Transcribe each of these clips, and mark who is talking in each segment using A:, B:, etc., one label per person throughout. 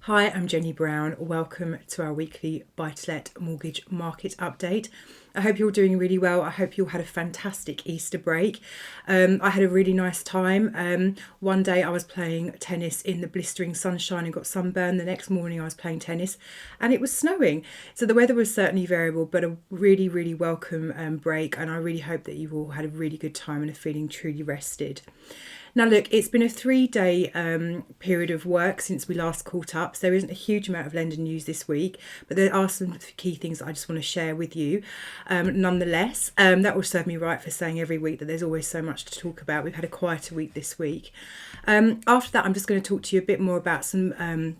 A: Hi, I'm Jenny Brown. Welcome to our weekly buy-to-let mortgage market update. I hope you're doing really well. I hope you all had a fantastic Easter break. I had a really nice time. One day I was playing tennis in the blistering sunshine and got sunburned. The next morning I was playing tennis and it was snowing. So the weather was certainly variable, but a really, really welcome break. And I really hope that you've all had a really good time and are feeling truly rested. Now look, it's been a 3-day period of work since we last caught up, so there isn't a huge amount of lender news this week, but there are some key things that I just want to share with you. Nonetheless, that will serve me right for saying every week that there's always so much to talk about. We've had a quieter week this week. After that, I'm just going to talk to you a bit more about some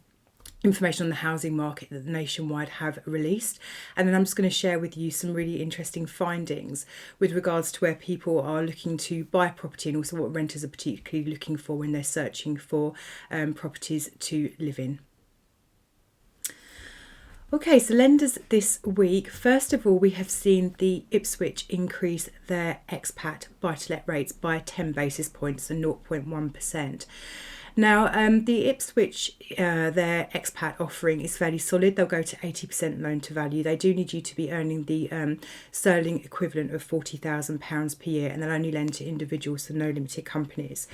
A: information on the housing market that the Nationwide have released, and then I'm just going to share with you some really interesting findings with regards to where people are looking to buy property and also what renters are particularly looking for when they're searching for properties to live in. Okay, so lenders this week, first of all, we have seen the Ipswich increase their expat buy-to-let rates by 10 basis points and 0.1%. Now, the Ipswich, their expat offering is fairly solid. They'll go to 80% loan to value. They do need you to be earning the sterling equivalent of £40,000 per year, and they'll only lend to individuals, so no limited companies.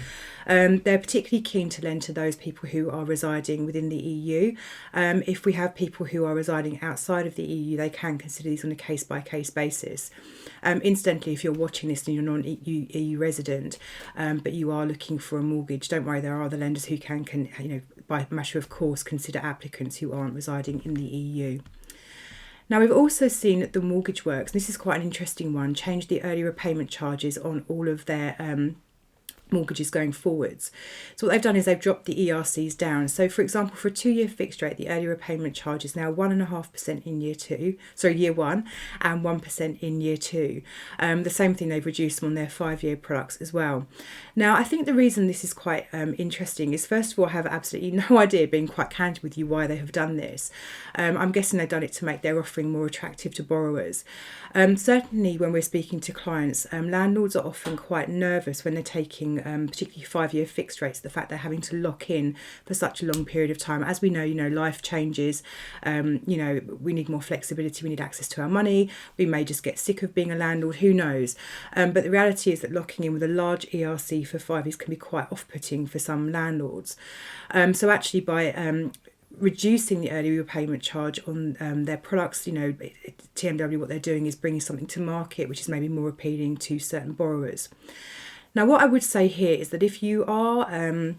A: They're particularly keen to lend to those people who are residing within the EU. If we have people who are residing outside of the EU, they can consider these on a case-by-case basis. Incidentally, if you're watching this and you're not an EU resident, but you are looking for a mortgage, don't worry, there are other lenders who can by matter of course consider applicants who aren't residing in the EU. Now, we've also seen that the Mortgage Works, and this is quite an interesting one, change the early repayment charges on all of their mortgages going forwards. So what they've done is they've dropped the ERCs down. So for example, for a 2-year fixed rate, the early repayment charge is now 1.5% in year one and 1% in year two. The same thing, they've reduced them on their 5-year products as well. Now, I think the reason this is quite interesting is, first of all, I have absolutely no idea, being quite candid with you, why they have done this. I'm guessing they've done it to make their offering more attractive to borrowers. Certainly when we're speaking to clients, landlords are often quite nervous when they're taking particularly 5-year fixed rates, the fact they're having to lock in for such a long period of time. As we know, life changes, we need more flexibility, we need access to our money, we may just get sick of being a landlord, who knows. But the reality is that locking in with a large ERC for 5 years can be quite off-putting for some landlords. So actually by reducing the early repayment charge on their products, TMW, what they're doing is bringing something to market which is maybe more appealing to certain borrowers. Now, what I would say here is that if you are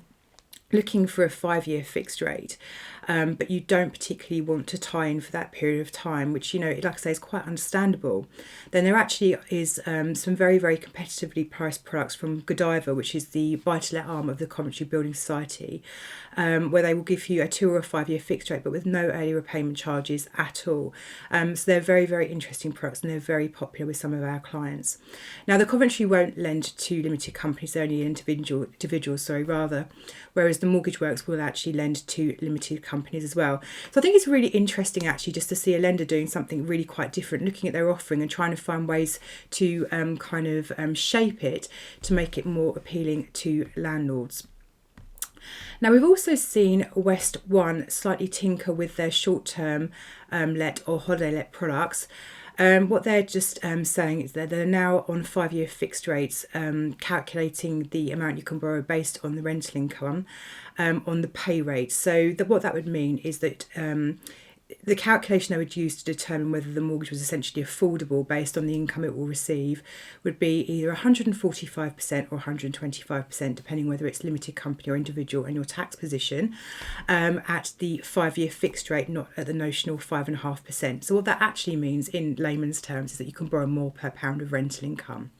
A: looking for a 5-year fixed rate, but you don't particularly want to tie in for that period of time, which, like I say, is quite understandable, then there actually is some very, very competitively priced products from Godiva, which is the buy-to-let arm of the Coventry Building Society, where they will give you a 2 or a 5-year fixed rate, but with no early repayment charges at all. So they're very, very interesting products, and they're very popular with some of our clients. Now, the Coventry won't lend to limited companies, only individuals, whereas the Mortgage Works will actually lend to limited companies as well. So I think it's really interesting actually just to see a lender doing something really quite different, looking at their offering and trying to find ways to shape it to make it more appealing to landlords. Now, we've also seen West One slightly tinker with their short-term let or holiday let products. What they're just saying is that they're now on 5-year fixed rates, calculating the amount you can borrow based on the rental income on the pay rate. So what that would mean is that the calculation they would use to determine whether the mortgage was essentially affordable based on the income it will receive would be either 145% or 125%, depending whether it's limited company or individual, and your tax position at the 5-year fixed rate, not at the notional 5.5%. So what that actually means in layman's terms is that you can borrow more per pound of rental income.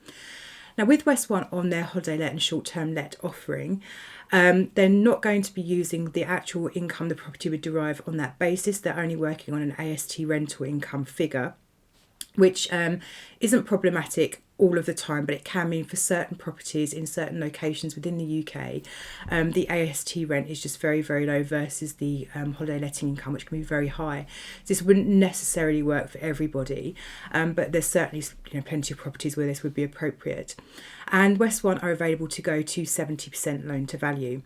A: Now, with West One on their holiday let and short-term let offering, they're not going to be using the actual income the property would derive on that basis. They're only working on an AST rental income figure, which isn't problematic all of the time, but it can mean for certain properties in certain locations within the UK, the AST rent is just very, very low versus the holiday letting income, which can be very high. So this wouldn't necessarily work for everybody, but there's certainly plenty of properties where this would be appropriate. And West One are available to go to 70% loan to value.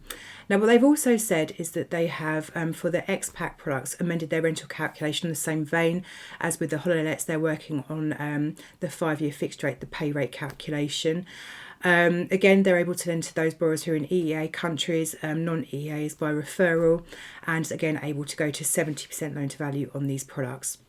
A: Now, what they've also said is that they have, for the expat products, amended their rental calculation in the same vein as with the holiday lets. They're working on the 5-year fixed rate, the pay rate calculation. Again, they're able to lend to those borrowers who are in EEA countries, non-EEAs by referral, and again, able to go to 70% loan to value on these products.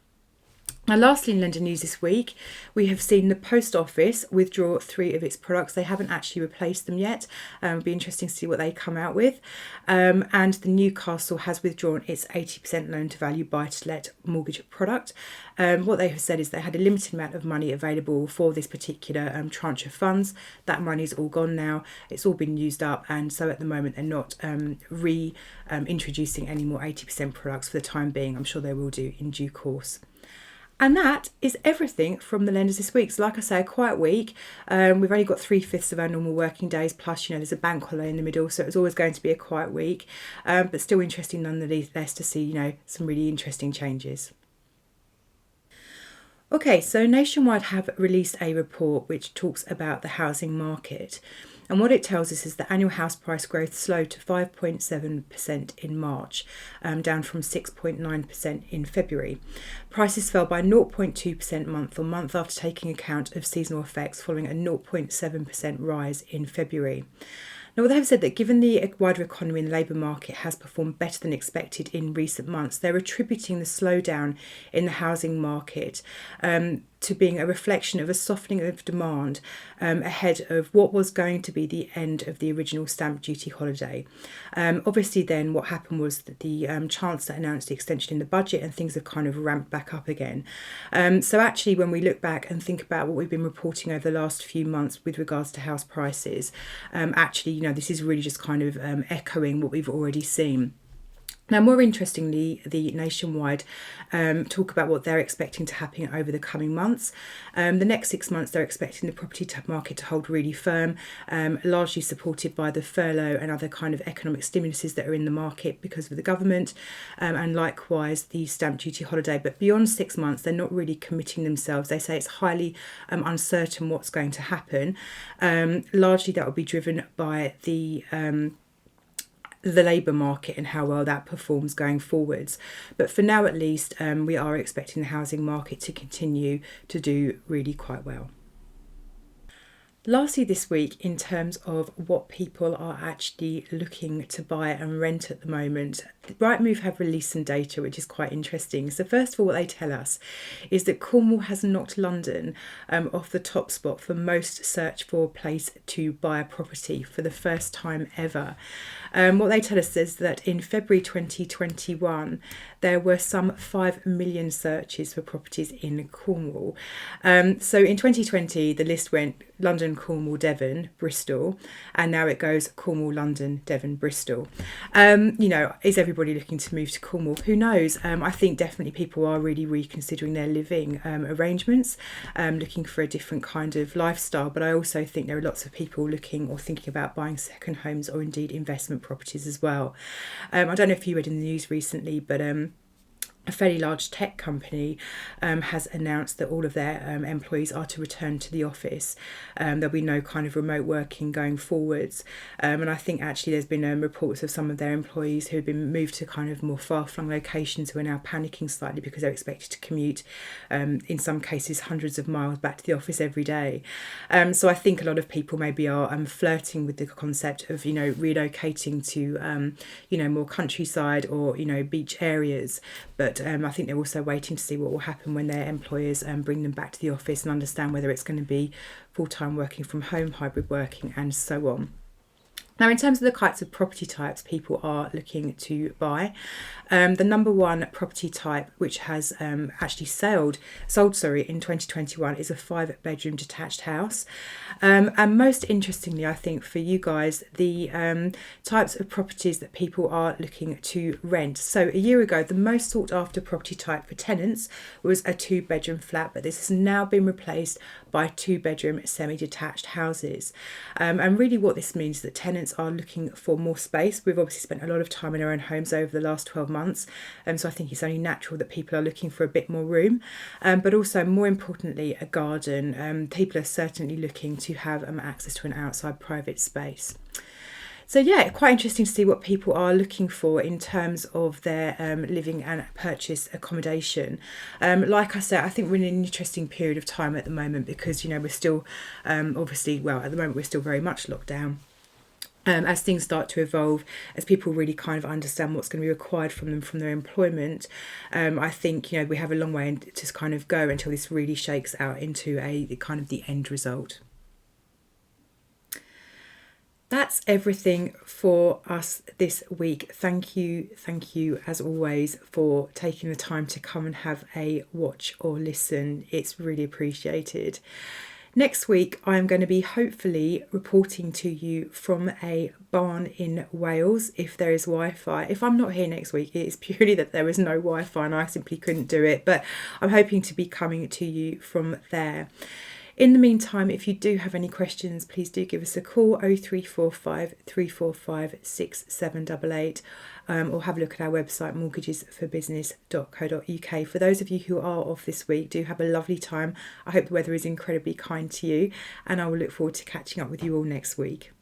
A: Now, lastly, in lender news this week, we have seen the Post Office withdraw 3 of its products. They haven't actually replaced them yet. It'll be interesting to see what they come out with. And the Newcastle has withdrawn its 80% loan to value buy-to-let mortgage product. What they have said is they had a limited amount of money available for this particular tranche of funds. That money's all gone now. It's all been used up, and so at the moment they're not introducing any more 80% products for the time being. I'm sure they will do in due course. And that is everything from the lenders this week. So like I say, a quiet week. We've only got 3/5 of our normal working days, plus, there's a bank holiday in the middle, so it's always going to be a quiet week. But still interesting nonetheless to see, some really interesting changes. Okay, so Nationwide have released a report which talks about the housing market. And what it tells us is that annual house price growth slowed to 5.7% in March, down from 6.9% in February. Prices fell by 0.2% month on month after taking account of seasonal effects following a 0.7% rise in February. Now, they have said that given the wider economy and the labour market has performed better than expected in recent months, they're attributing the slowdown in the housing market to being a reflection of a softening of demand ahead of what was going to be the end of the original stamp duty holiday. Obviously then what happened was that the Chancellor announced the extension in the budget and things have kind of ramped back up again. So actually when we look back and think about what we've been reporting over the last few months with regards to house prices, this is really just kind of echoing what we've already seen. Now, more interestingly, the Nationwide talk about what they're expecting to happen over the coming months. The next 6 months, they're expecting the property market to hold really firm, largely supported by the furlough and other kind of economic stimuluses that are in the market because of the government, and likewise the stamp duty holiday. But beyond 6 months, they're not really committing themselves. They say it's highly uncertain what's going to happen. Largely, that will be driven by the labour market and how well that performs going forwards. But for now at least, we are expecting the housing market to continue to do really quite well. Lastly this week, in terms of what people are actually looking to buy and rent at the moment, Rightmove have released some data which is quite interesting. So first of all, what they tell us is that Cornwall has knocked London off the top spot for most search for a place to buy a property for the first time ever. What they tell us is that in February 2021, there were some 5 million searches for properties in Cornwall. So in 2020, the list went London, Cornwall, Devon, Bristol, and now it goes Cornwall, London, Devon, Bristol. Is everybody looking to move to Cornwall? Who knows? I think definitely people are really reconsidering their living arrangements, looking for a different kind of lifestyle. But I also think there are lots of people looking or thinking about buying second homes or indeed investment properties as well. I don't know if you read in the news recently, but a fairly large tech company has announced that all of their employees are to return to the office. There'll be no kind of remote working going forwards. And I think actually there's been reports of some of their employees who have been moved to kind of more far-flung locations who are now panicking slightly because they're expected to commute, in some cases, hundreds of miles back to the office every day. So I think a lot of people maybe are flirting with the concept of, relocating to, more countryside or, beach areas. But I think they're also waiting to see what will happen when their employers bring them back to the office and understand whether it's going to be full-time working from home, hybrid working and so on. Now, in terms of the kinds of property types people are looking to buy, the number one property type which has actually sold in 2021 is a 5-bedroom detached house. And most interestingly, I think for you guys, the types of properties that people are looking to rent. So a year ago, the most sought after property type for tenants was a 2-bedroom flat, but this has now been replaced by 2-bedroom semi-detached houses. And really what this means is that tenants are looking for more space. We've obviously spent a lot of time in our own homes over the last 12 months, so I think it's only natural that people are looking for a bit more room, but also more importantly a garden. People are certainly looking to have access to an outside private space. So yeah, quite interesting to see what people are looking for in terms of their living and purchase accommodation. Like I said, I think we're in an interesting period of time at the moment because, we're still obviously, well, at the moment we're still very much locked down. As things start to evolve, as people really kind of understand what's going to be required from them from their employment, I think we have a long way to kind of go until this really shakes out into a kind of the end result. That's everything for us this week. Thank you as always for taking the time to come and have a watch or listen. It's really appreciated. Next week, I'm going to be hopefully reporting to you from a barn in Wales if there is Wi-Fi. If I'm not here next week, it is purely that there is no Wi-Fi and I simply couldn't do it, but I'm hoping to be coming to you from there. In the meantime, if you do have any questions, please do give us a call 0345 345 6788 or have a look at our website mortgagesforbusiness.co.uk. For those of you who are off this week, do have a lovely time. I hope the weather is incredibly kind to you and I will look forward to catching up with you all next week.